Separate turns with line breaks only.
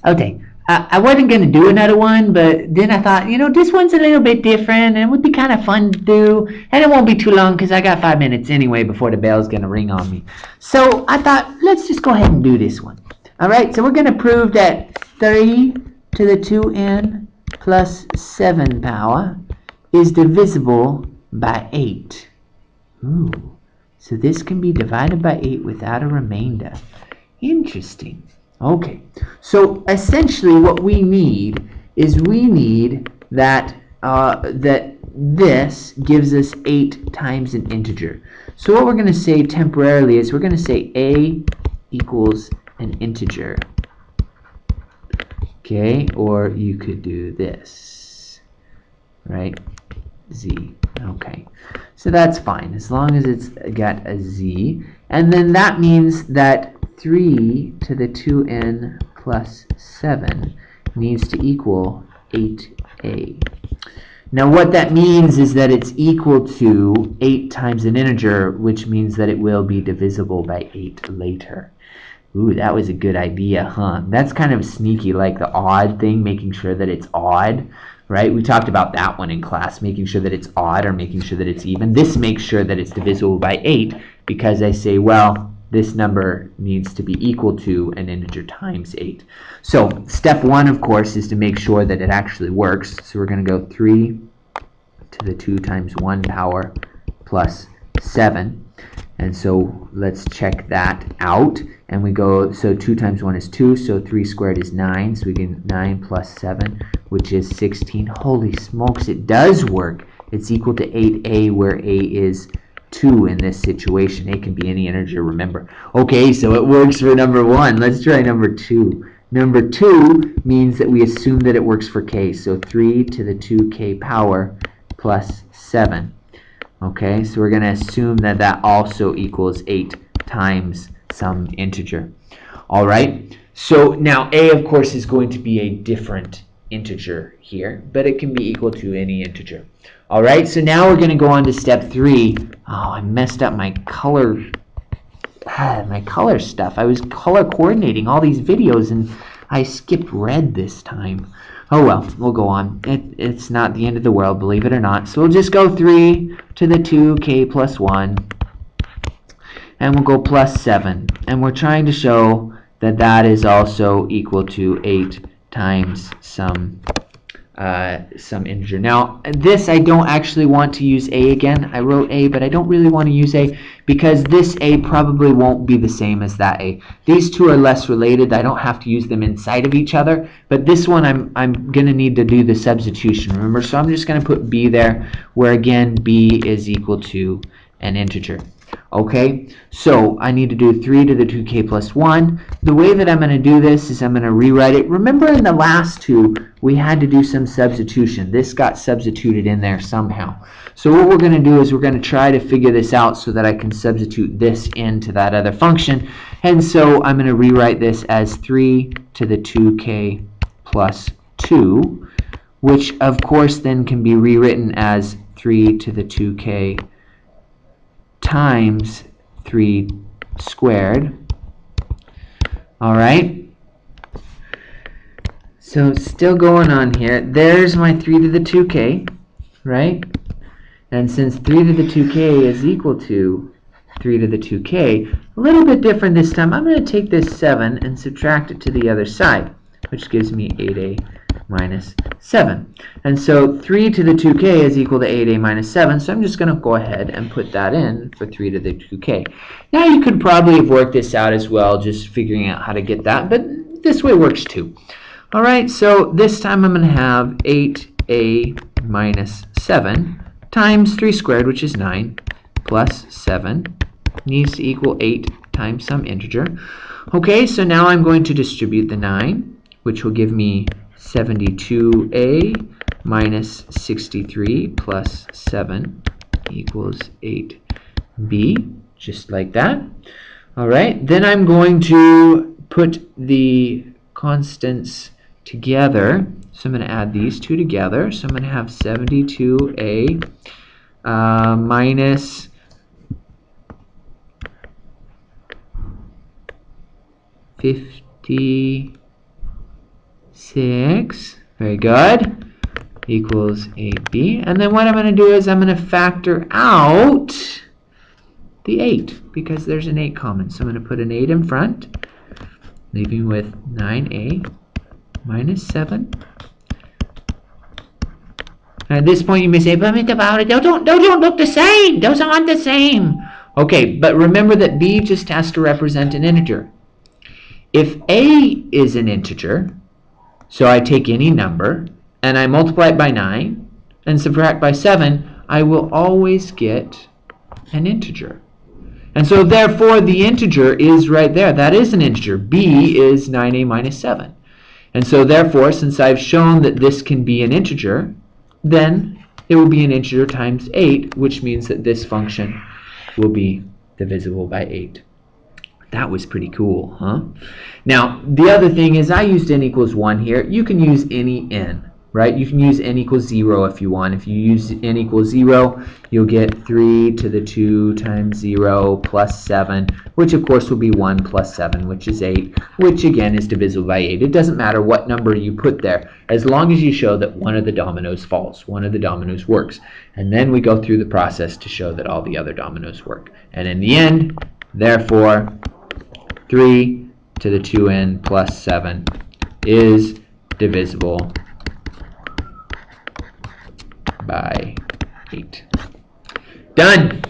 Okay, I wasn't going to do another one, but then I thought, this one's a little bit different and it would be kind of fun to do. And it won't be too long because I got 5 minutes anyway before the bell's going to ring on me. So I thought, let's just go ahead and do this one. All right, so we're going to prove that 3 to the 2n plus 7 power is divisible by 8. Ooh, so this can be divided by 8 without a remainder. Interesting. Okay, so essentially what we need is that this gives us 8 times an integer. So what we're going to say temporarily is we're going to say a equals an integer. Okay, or you could do this, right? Z. Okay, so that's fine as long as it's got a z, and then that means that 3 to the 2n plus 7 needs to equal 8a. Now what that means is that it's equal to 8 times an integer, which means that it will be divisible by 8 later. Ooh, that was a good idea, huh? That's kind of sneaky, like the odd thing, making sure that it's odd, right? We talked about that one in class, making sure that it's odd or making sure that it's even. This makes sure that it's divisible by 8 because I say, well, this number needs to be equal to an integer times 8. So step 1, of course, is to make sure that it actually works. So we're going to go 3 to the 2 times 1 power plus 7. And so let's check that out. And we go, so 2 times 1 is 2, so 3 squared is 9. So we get 9 plus 7, which is 16. Holy smokes, it does work. It's equal to 8a, where a is 2 in this situation. A can be any integer, remember. Okay, so it works for number 1. Let's try number 2. Number 2 means that we assume that it works for k. So 3 to the 2k power plus 7. Okay, so we're going to assume that that also equals 8 times some integer. All right, so now a, of course, is going to be a different integer here, but it can be equal to any integer. All right, so now we're going to go on to step 3. Oh, I messed up my color stuff. I was color coordinating all these videos and I skipped red this time. Oh well, we'll go on. It's not the end of the world, believe it or not. So we'll just go 3 to the 2k plus 1, and we'll go plus 7. And we're trying to show that that is also equal to 8 times some integer. Now, this I don't actually want to use a again. I wrote a, but I don't really want to use a because this a probably won't be the same as that a. These two are less related. I don't have to use them inside of each other, but this one I'm going to need to do the substitution, remember? So I'm just going to put b there, where again b is equal to an integer. Okay, so I need to do 3 to the 2k plus 1. The way that I'm going to do this is I'm going to rewrite it. Remember in the last two, we had to do some substitution. This got substituted in there somehow. So what we're going to do is we're going to try to figure this out so that I can substitute this into that other function. And so I'm going to rewrite this as 3 to the 2k plus 2, which of course then can be rewritten as 3 to the 2k times 3 squared. All right, so still going on here. There's my 3 to the 2k, right? And since 3 to the 2k is equal to 3 to the 2k, a little bit different this time. I'm going to take this 7 and subtract it to the other side, which gives me 8a minus 7. And so 3 to the 2k is equal to 8a minus 7, so I'm just going to go ahead and put that in for 3 to the 2k. Now you could probably have worked this out as well, just figuring out how to get that, but this way works too. All right, so this time I'm going to have 8a minus 7 times 3 squared, which is 9, plus 7 needs to equal 8 times some integer. Okay, so now I'm going to distribute the 9, which will give me 72a minus 63 plus 7 equals 8b, just like that. All right, then I'm going to put the constants together. So I'm going to add these two together. So I'm going to have 72a minus 53 6, very good, equals 8b. And then what I'm going to do is I'm going to factor out the 8, because there's an 8 common. So I'm going to put an 8 in front, leaving with 9a minus 7. At this point, you may say, but about it, those don't look the same. Those aren't the same. Okay, but remember that b just has to represent an integer. If a is an integer, so I take any number, and I multiply it by 9, and subtract by 7, I will always get an integer. And so therefore, the integer is right there. That is an integer. b is 9a minus 7. And so therefore, since I've shown that this can be an integer, then it will be an integer times 8, which means that this function will be divisible by 8. That was pretty cool, huh? Now, the other thing is I used n equals 1 here. You can use any n, right? You can use n equals 0 if you want. If you use n equals 0, you'll get 3 to the 2 times 0 plus 7, which of course will be 1 plus 7, which is 8, which again is divisible by 8. It doesn't matter what number you put there, as long as you show that one of the dominoes falls, one of the dominoes works. And then we go through the process to show that all the other dominoes work. And in the end, therefore, 3 to the 2n plus 7 is divisible by 8. Done!